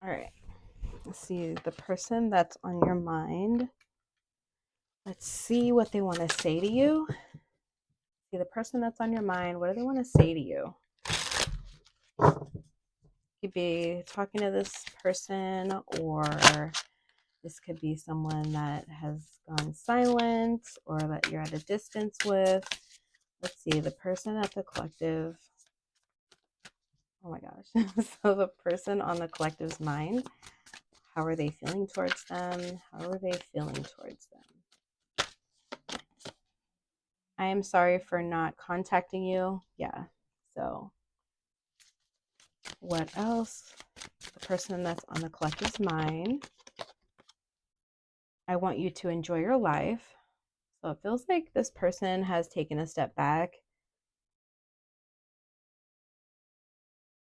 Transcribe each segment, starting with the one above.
All right. Let's see the person that's on your mind. Let's see what they want to say to you. See the person that's on your mind. What do they want to say to you? You could be talking to this person, or this could be someone that has gone silent or that you're at a distance with. Let's see, the person at the collective. Oh my gosh. So the person on the collective's mind, how are they feeling towards them? How are they feeling towards them? I am sorry for not contacting you. Yeah. So what else? The person that's on the collective's mind. I want you to enjoy your life. So it feels like this person has taken a step back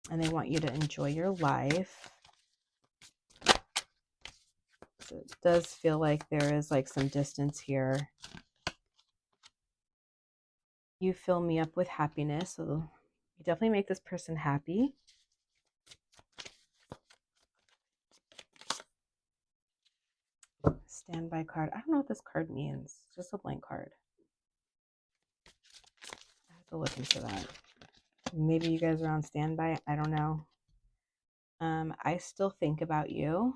and they want you to enjoy your life. So it does feel like there is like some distance here. You fill me up with happiness. So you definitely make this person happy. Standby card. I don't know what this card means. It's just a blank card. I have to look into that. Maybe you guys are on standby. I don't know. I still think about you.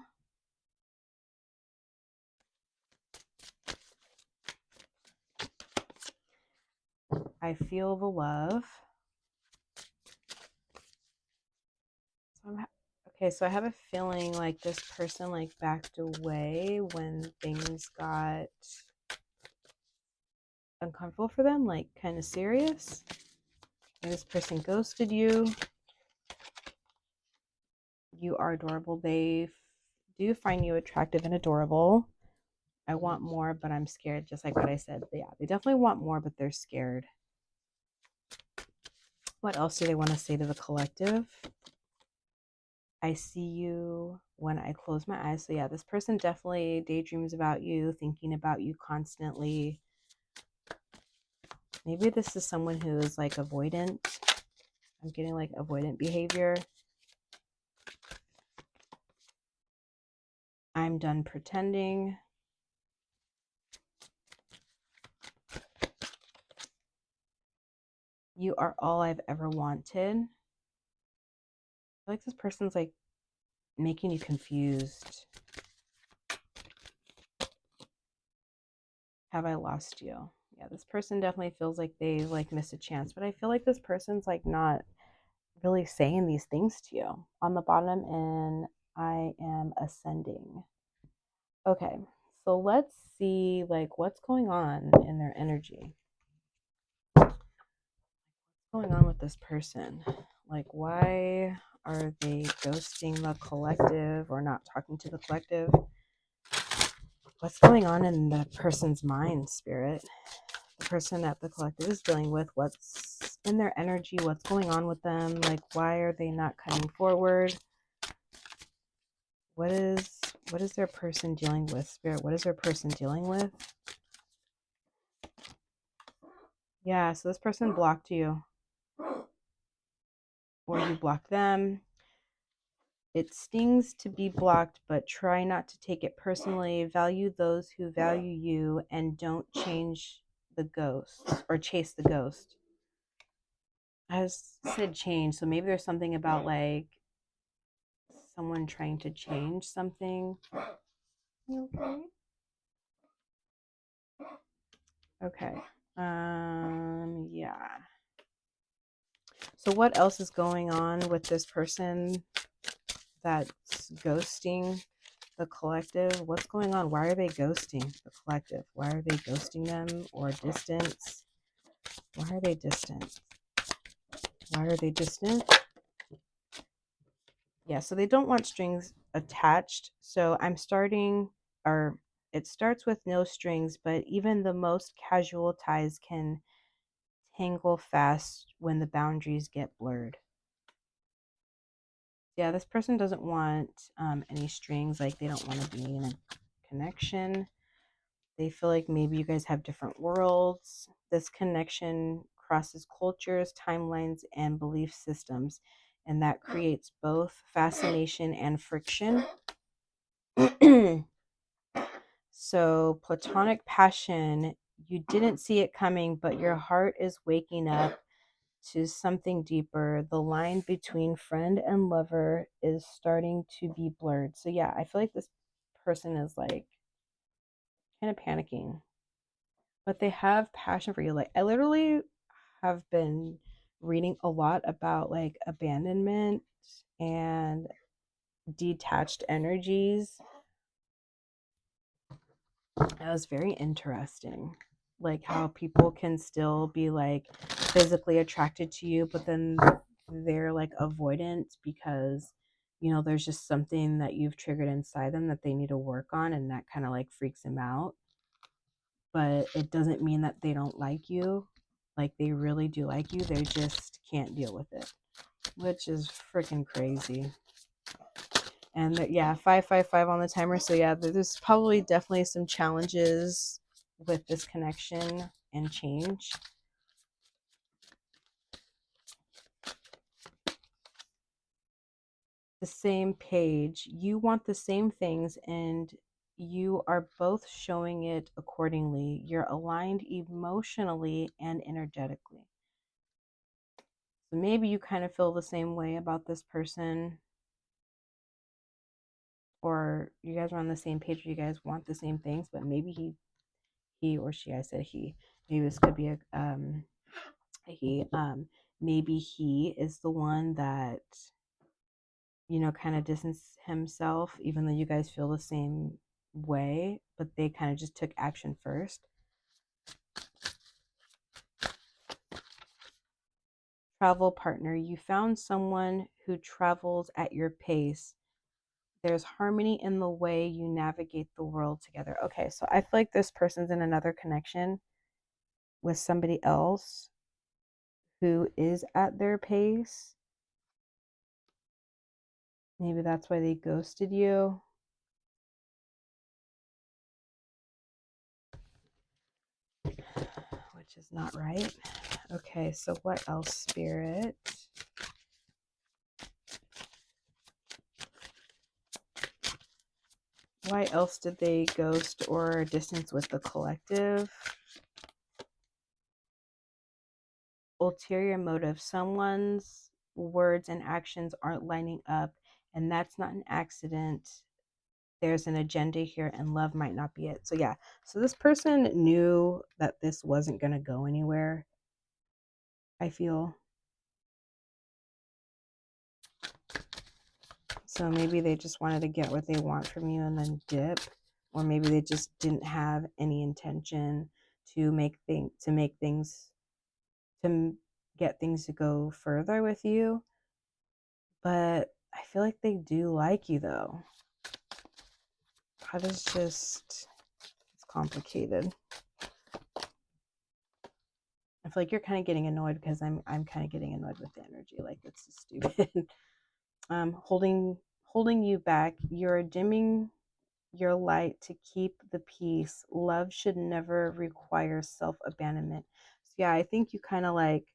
I feel the love. Okay, so I have a feeling like this person like backed away when things got uncomfortable for them, like kind of serious. And this person ghosted you. You are adorable. They do find you attractive and adorable. I want more, but I'm scared, just like what I said. Yeah, they definitely want more, but they're scared. What else do they want to say to the collective? I see you when I close my eyes. So yeah, this person definitely daydreams about you, thinking about you constantly. Maybe this is someone who is like avoidant. I'm getting like avoidant behavior. I'm done pretending. You are all I've ever wanted. I feel like this person's like making you confused. Have I lost you? Yeah, this person definitely feels like they like missed a chance, but I feel like this person's like not really saying these things to you. On the bottom, and I am ascending. Okay, so let's see like what's going on in their energy. What's going on with this person? Like, why are they ghosting the collective or not talking to the collective? What's going on in the person's mind, spirit? The person that the collective is dealing with, what's in their energy, what's going on with them, like why are they not coming forward? What is their person dealing with, spirit? What is their person dealing with? Yeah, so this person blocked you or you blocked them. It stings to be blocked, but try not to take it personally. Value those who value you and don't change the ghost or chase the ghost. I said change, so maybe there's something about like someone trying to change something. You okay? Okay. Yeah. So what else is going on with this person that's ghosting the collective? What's going on? Why are they ghosting the collective? Why are they ghosting them or distance? Why are they distant? Why are they distant? Yeah, so they don't want strings attached. So I'm starting, or it starts with no strings, but even the most casual ties can tangle fast when the boundaries get blurred. Yeah, this person doesn't want any strings, like they don't want to be in a connection. They feel like maybe you guys have different worlds. This connection crosses cultures, timelines, and belief systems. and that creates both fascination and friction. So, platonic passion, you didn't see it coming, but your heart is waking up to something deeper. The line between friend and lover is starting to be blurred. So, yeah, I feel like this person is like kind of panicking, but they have passion for you. Like, I literally have been reading a lot about like abandonment and detached energies. That was very interesting. Like how people can still be like physically attracted to you, but then they're like avoidant because, you know, there's just something that you've triggered inside them that they need to work on, and that kind of like freaks them out. But it doesn't mean that they don't like you. Like they really do like you, they just can't deal with it, which is freaking crazy. And yeah, 555 on the timer. So yeah, there's probably definitely some challenges with this connection and change. The same page, you want the same things, and you are both showing it accordingly. You're aligned emotionally and energetically. So maybe you kind of feel the same way about this person, or you guys are on the same page, you guys want the same things, but maybe he or she, I said he, maybe this could be he maybe he is the one that, you know, kind of distance himself, even though you guys feel the same way, but they kind of just took action first. Travel partner, you found someone who travels at your pace. There's harmony in the way you navigate the world together. Okay, so I feel like this person's in another connection with somebody else who is at their pace. Maybe that's why they ghosted you. Which is not right. Okay, so what else, Spirit? Why else did they ghost or distance with the collective? Ulterior motive. Someone's words and actions aren't lining up, and that's not an accident. There's an agenda here, and love might not be it. So, yeah. So, this person knew that this wasn't going to go anywhere, I feel. So, maybe they just wanted to get what they want from you and then dip. Or maybe they just didn't have any intention to get things to go further with you. But I feel like they do like you though. That is just, it's complicated. I feel like you're kind of getting annoyed because I'm kind of getting annoyed with the energy. Like it's just stupid. Holding you back. You're dimming your light to keep the peace. Love should never require self-abandonment. So yeah, I think you kind of like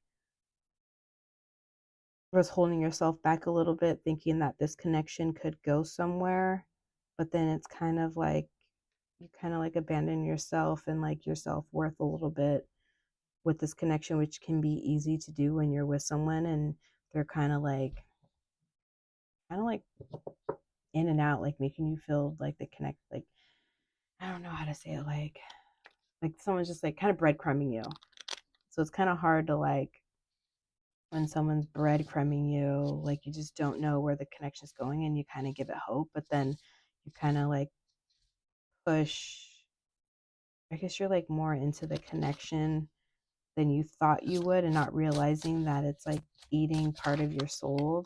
was holding yourself back a little bit, thinking that this connection could go somewhere, but then it's kind of like you kind of like abandon yourself and like your self-worth a little bit with this connection, which can be easy to do when you're with someone and they're kind of like in and out, like making you feel like they connect, like I don't know how to say it, like someone's just like kind of breadcrumbing you. So it's kind of hard to like when someone's breadcrumbing you, like you just don't know where the connection's going and you kind of give it hope, but then you kind of like push. I guess you're like more into the connection than you thought you would, and not realizing that it's like eating part of your soul,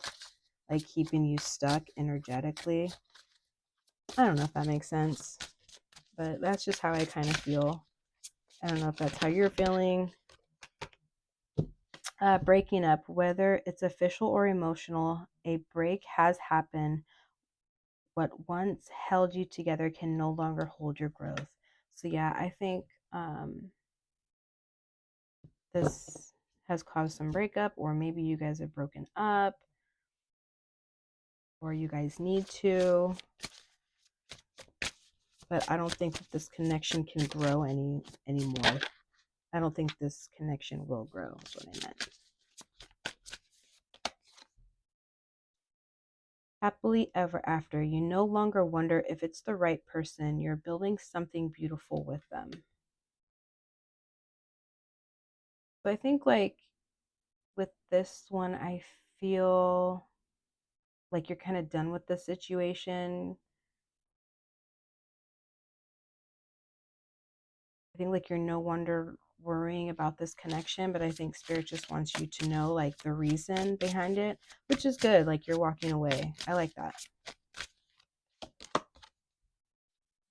like keeping you stuck energetically. I don't know if that makes sense, but that's just how I kind of feel. I don't know if that's how you're feeling. Breaking up, whether it's official or emotional, a break has happened. What once held you together can no longer hold your growth. So yeah, I think this has caused some breakup, or maybe you guys have broken up. or you guys need to. But I don't think that this connection can grow anymore. I don't think this connection will grow, is what I meant. Happily ever after. You no longer wonder if it's the right person. You're building something beautiful with them. So I think like with this one, I feel like you're kind of done with the situation. I think like you're no wonder worrying about this connection, but I think spirit just wants you to know like the reason behind it, which is good. Like you're walking away. I like that.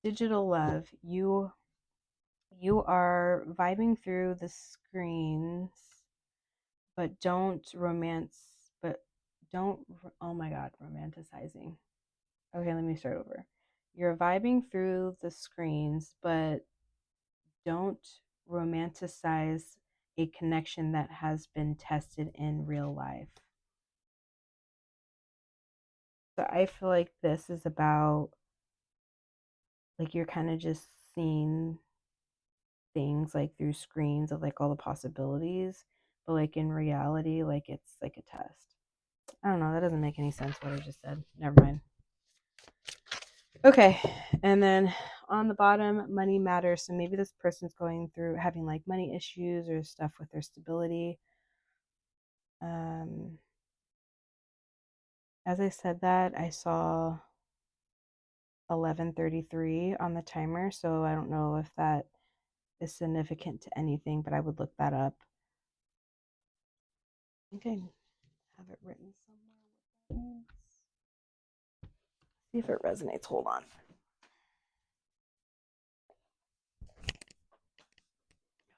Digital love, you are vibing through the screens, but but don't, oh my God, romanticizing. Okay, let me start over. You're vibing through the screens, but don't romanticize a connection that has been tested in real life. So I feel like this is about like you're kind of just seeing things like through screens of like all the possibilities, but like in reality, like it's like a test. I don't know, that doesn't make any sense what I just said. Never mind. Okay, and then on the bottom, money matters. So maybe this person's going through having like money issues or stuff with their stability. Um, as I said that, I saw 11:33 on the timer, so I don't know if that is significant to anything, but I would look that up. I think I have it written somewhere. See if it resonates. Hold on.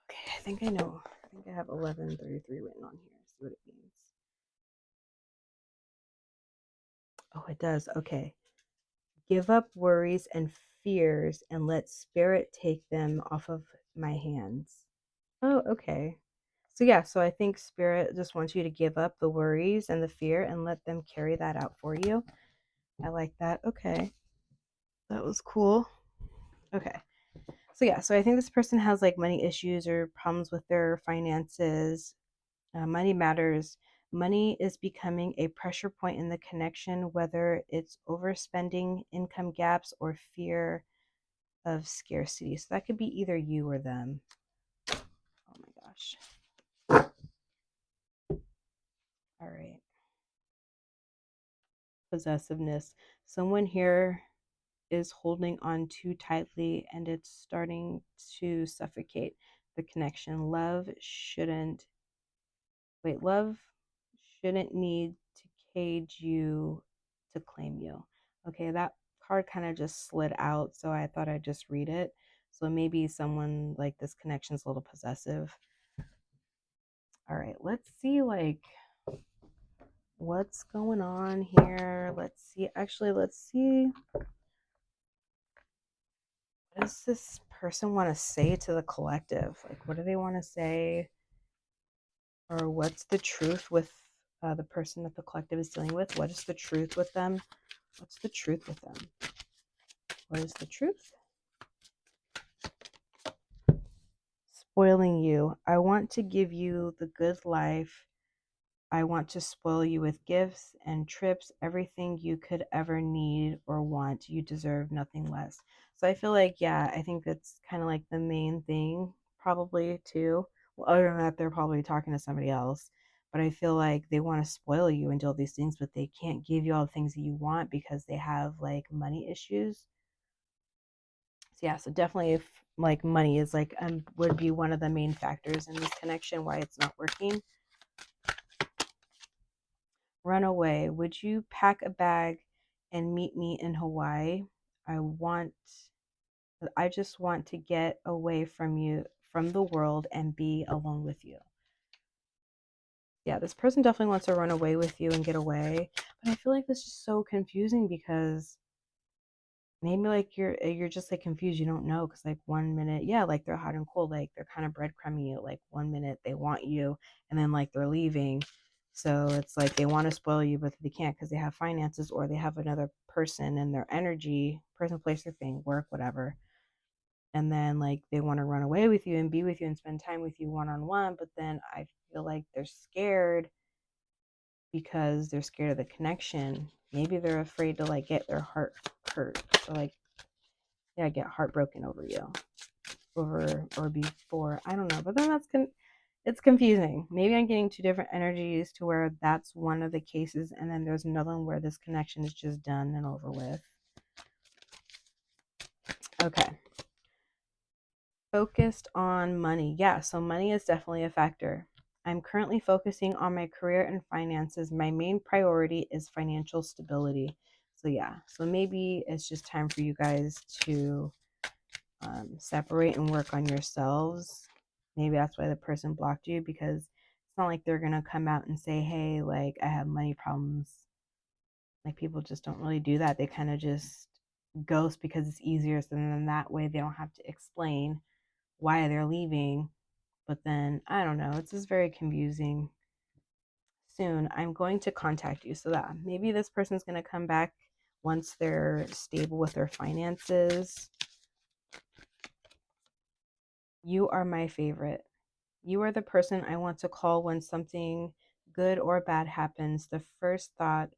Okay, I think I know. I think I have 11:33 written on here. See what it means. Oh, it does. Okay. Give up worries and fears and let spirit take them off of my hands. Oh, okay. So yeah, so I think spirit just wants you to give up the worries and the fear and let them carry that out for you. I like that. Okay. That was cool. Okay. So yeah, so I think this person has like money issues or problems with their finances. Money matters. Money is becoming a pressure point in the connection, whether it's overspending, income gaps, or fear of scarcity. So that could be either you or them. Oh my gosh. All right. Possessiveness. Someone here is holding on too tightly and it's starting to suffocate the connection. Love shouldn't need to cage you to claim you. Okay, that card kind of just slid out, so I thought I'd just read it. So maybe someone like this connection's a little possessive. All right, let's see like what's going on here. Let's see. Actually, let's see. What does this person want to say to the collective? Like, what do they want to say? Or what's the truth with the person that the collective is dealing with? What is the truth with them? What's the truth with them? What is the truth? Spoiling you. I want to give you the good life. I want to spoil you with gifts and trips, everything you could ever need or want. You deserve nothing less. So I feel like, yeah, I think that's kind of like the main thing, probably too. Well, other than that, they're probably talking to somebody else. But I feel like they want to spoil you and do all these things, but they can't give you all the things that you want because they have like money issues. So yeah, so definitely if like money is like would be one of the main factors in this connection why it's not working. Run away. Would you pack a bag and meet me in Hawaii? I just want to get away from you, from the world, and be alone with you. Yeah, this person definitely wants to run away with you and get away. But I feel like this is so confusing because maybe like you're just like confused. You don't know because like 1 minute, yeah, like they're hot and cold, like they're kind of breadcrumbing you. Like 1 minute they want you, and then like they're leaving. So it's like they want to spoil you, but they can't because they have finances or they have another person and their energy, person, place, or thing, work, whatever. And then like they want to run away with you and be with you and spend time with you one on one. But then I feel like they're scared because they're scared of the connection. Maybe they're afraid to like get their heart hurt. So like, yeah, get heartbroken over you, over or before. I don't know. But then it's confusing. Maybe I'm getting two different energies to where that's one of the cases, and then there's another one where this connection is just done and over with. Okay. Focused on money. Yeah, so money is definitely a factor. I'm currently focusing on my career and finances. My main priority is financial stability. So yeah, so maybe it's just time for you guys to separate and work on yourselves. Maybe that's why the person blocked you, because it's not like they're going to come out and say, hey, like I have money problems. Like people just don't really do that. They kind of just ghost because it's easier. So then that way they don't have to explain why they're leaving. But then I don't know. It's just very confusing. Soon I'm going to contact you. So that maybe this person's going to come back once they're stable with their finances. You are my favorite. You are the person I want to call when something good or bad happens. The first thought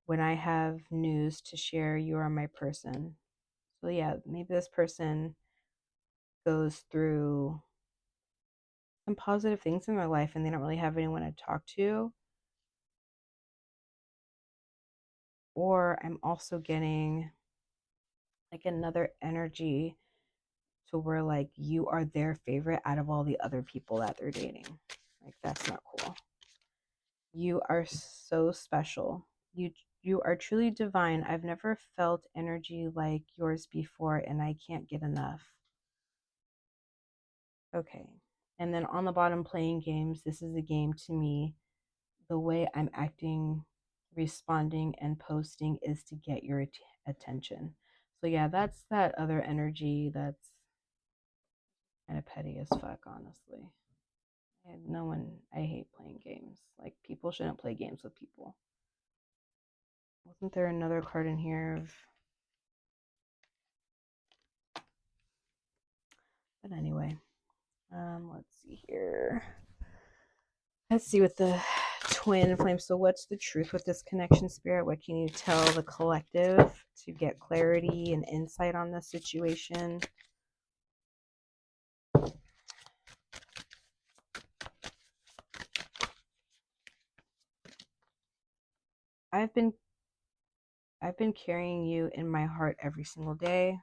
when I have news to share, you are my person. So yeah, maybe this person goes through some positive things in their life and they don't really have anyone to talk to. Or I'm also getting like another energy to where like you are their favorite out of all the other people that they're dating. Like that's not cool. You are so special. You are truly divine. I've never felt energy like yours before and I can't get enough. Okay. And then on the bottom, playing games. This is a game to me. The way I'm acting, responding, and posting is to get your attention. So, yeah, that's that other energy that's kind of petty as fuck, honestly. No one, I hate playing games. Like, people shouldn't play games with people. Wasn't there another card in here of. But anyway, let's see here. Let's see with the twin flame. So what's the truth with this connection, spirit? What can you tell the collective to get clarity and insight on this situation? I've been carrying you in my heart every single day.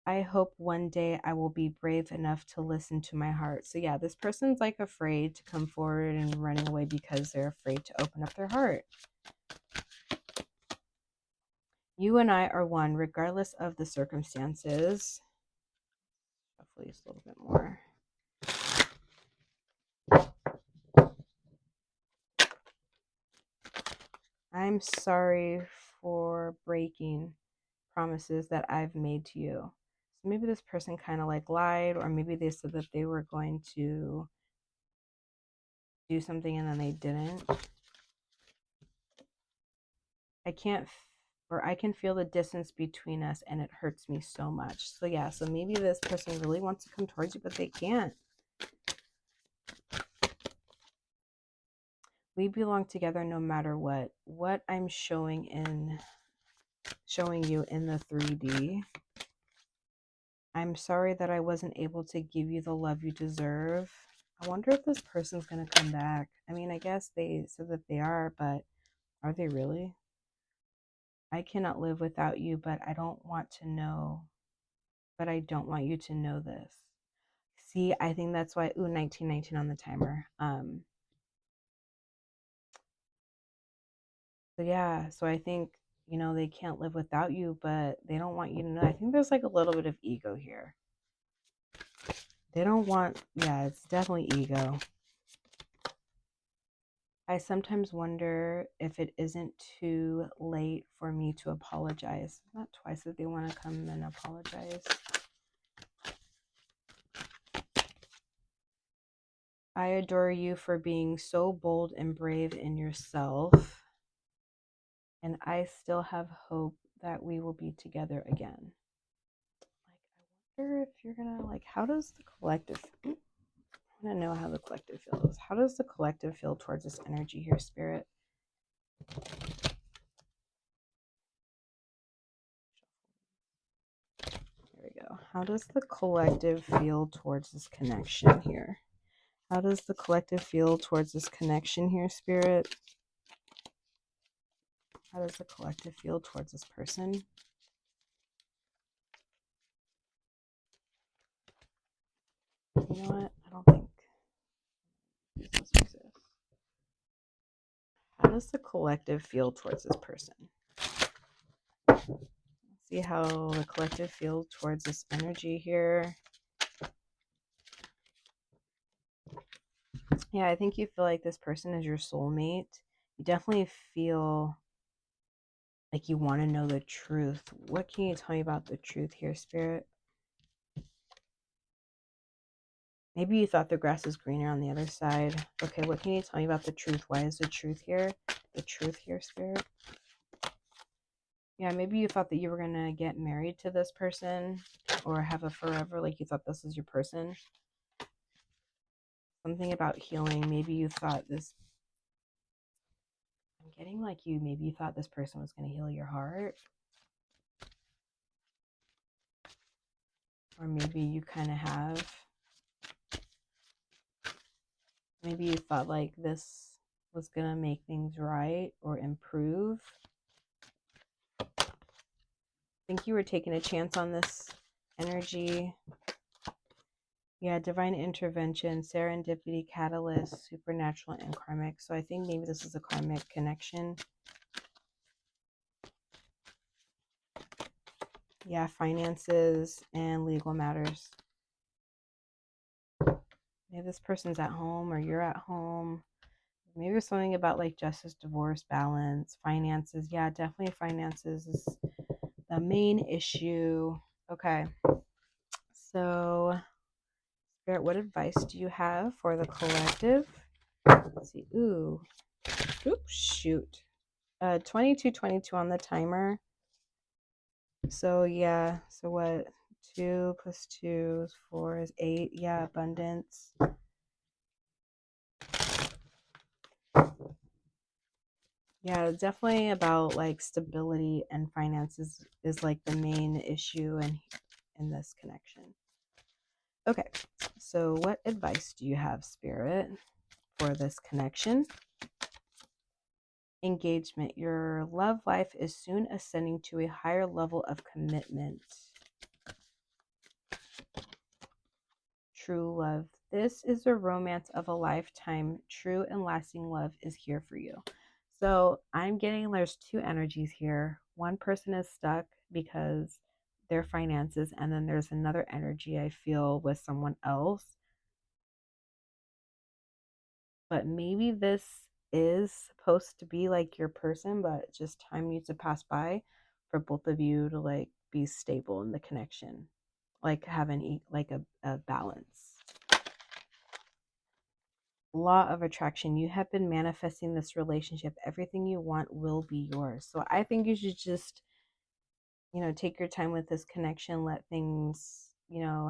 I hope one day I will be brave enough to listen to my heart. So yeah, this person's like afraid to come forward and running away because they're afraid to open up their heart. You and I are one, regardless of the circumstances. Hopefully it's a little bit more. I'm sorry for breaking promises that I've made to you. So maybe this person kind of like lied, or maybe they said that they were going to do something and then they didn't. I can feel the distance between us and it hurts me so much. So yeah, so maybe this person really wants to come towards you, but they can't. We belong together no matter what. What I'm showing you in the 3D. I'm sorry that I wasn't able to give you the love you deserve. I wonder if this person's going to come back. I mean, I guess they said that they are, but are they really? I cannot live without you, but I don't want to know. But I don't want you to know this. See, I think that's why, 1919 on the timer. So yeah, so I think, they can't live without you, but they don't want you to know. I think there's like a little bit of ego here. They don't want, yeah, it's definitely ego. I sometimes wonder if it isn't too late for me to apologize. Not twice that they want to come and apologize. I adore you for being so bold and brave in yourself. And I still have hope that we will be together again. Like, I wonder if you're gonna, like, how does the collective, I want to know how the collective feels. How does the collective feel towards this energy here, Spirit? There we go. How does the collective feel towards this connection here? How does the collective feel towards this connection here, Spirit? How does the collective feel towards this person? You know what? I don't think this exists. How does the collective feel towards this person? Let's see how the collective feels towards this energy here. Yeah, I think you feel like this person is your soulmate. You definitely feel like you want to know the truth. What can you tell me about the truth here, Spirit? Maybe you thought the grass was greener on the other side. Okay, what can you tell me about the truth? Why is the truth here? The truth here, Spirit? Yeah, maybe you thought that you were going to get married to this person or have a forever, like you thought this was your person. Something about healing. Maybe you thought this, I'm getting like maybe you thought this person was going to heal your heart. Or maybe you kind of have. Maybe you thought like this was going to make things right or improve. I think you were taking a chance on this energy. Yeah, divine intervention, serendipity, catalyst, supernatural, and karmic. So I think maybe this is a karmic connection. Yeah, finances and legal matters. Maybe this person's at home or you're at home. Maybe there's something about like justice, divorce, balance, finances. Yeah, definitely finances is the main issue. Okay. So, Spirit, what advice do you have for the collective? Let's see. Oops, shoot. 22 on the timer. So, yeah. So, what? 2 plus 2 is 4 is 8. Yeah, abundance. Yeah, it's definitely about like stability, and finances is like the main issue in this connection. Okay, so what advice do you have, Spirit, for this connection? Engagement. Your love life is soon ascending to a higher level of commitment. True love. This is the romance of a lifetime. True and lasting love is here for you. So I'm getting there's two energies here. One person is stuck because their finances, and then there's another energy I feel with someone else. But maybe this is supposed to be like your person, but just time needs to pass by for both of you to like be stable in the connection, like have like a balance. Law of attraction. You have been manifesting this relationship. Everything you want will be yours. So I think you should just, take your time with this connection, let things,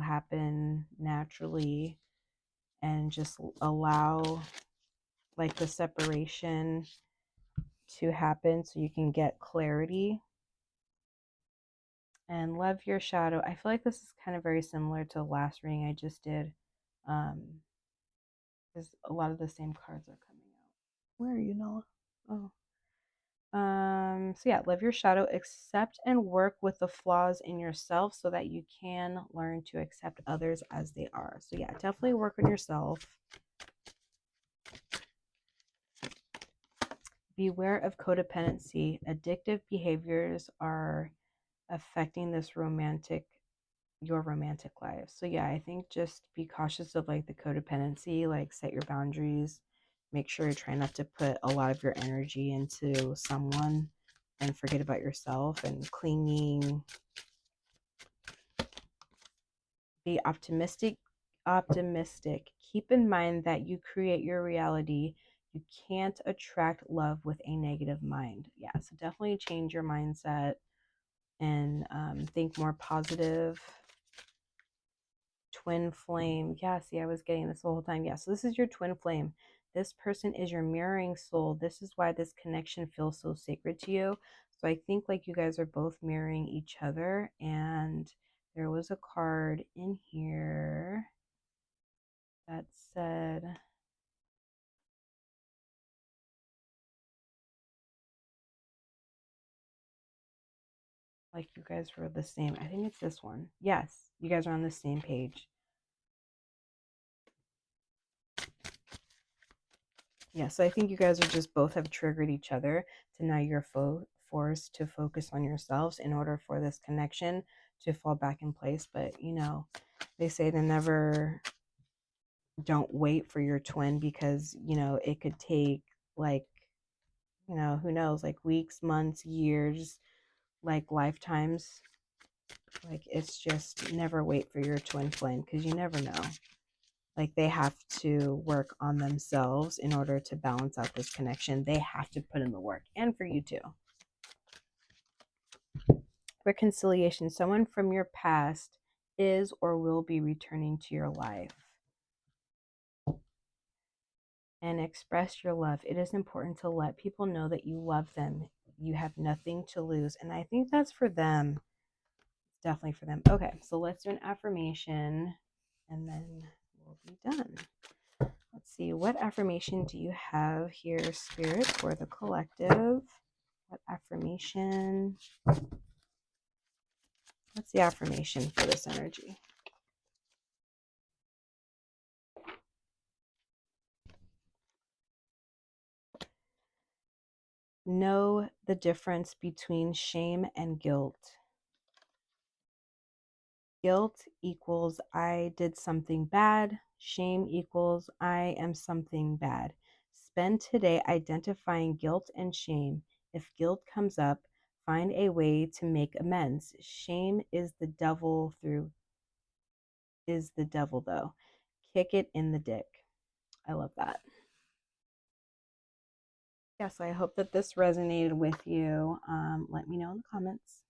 happen naturally, and just allow like the separation to happen so you can get clarity. And love your shadow. I feel like this is kind of very similar to the last reading I just did. Because a lot of the same cards are coming out. Where are you, Noah? Oh. So yeah, love your shadow, accept and work with the flaws in yourself so that you can learn to accept others as they are. So yeah, definitely work on yourself. Beware of codependency. Addictive behaviors are affecting your romantic life. So yeah, I think just be cautious of like the codependency, like set your boundaries. Make sure you're trying not to put a lot of your energy into someone and forget about yourself and clinging. Be optimistic. optimistic. Keep in mind that you create your reality. You can't attract love with a negative mind. Yeah, so definitely change your mindset and think more positive. Twin flame. Yeah, see, I was getting this the whole time. Yeah, so this is your twin flame. This person is your mirroring soul. This is why this connection feels so sacred to you. So I think like you guys are both mirroring each other. And there was a card in here that said, like you guys were the same. I think it's this one. Yes, you guys are on the same page. Yeah, so I think you guys are just both have triggered each other to now you're forced to focus on yourselves in order for this connection to fall back in place. But you know, they say to never don't wait for your twin because you know it could take like you know who knows like weeks, months, years, like lifetimes. Like it's just never wait for your twin flame because you never know. Like they have to work on themselves in order to balance out this connection. They have to put in the work, and for you too. Reconciliation. Someone from your past is or will be returning to your life. And express your love. It is important to let people know that you love them. You have nothing to lose. And I think that's for them. It's definitely for them. Okay, so let's do an affirmation and then we'll be done. Let's see, what affirmation do you have here, Spirit, for the collective? What affirmation? What's the affirmation for this energy? Know the difference between shame and guilt. Guilt equals I did something bad. Shame equals I am something bad. Spend today identifying guilt and shame. If guilt comes up, find a way to make amends. Shame is the devil though. Kick it in the dick. I love that. Yes, I hope that this resonated with you. Let me know in the comments.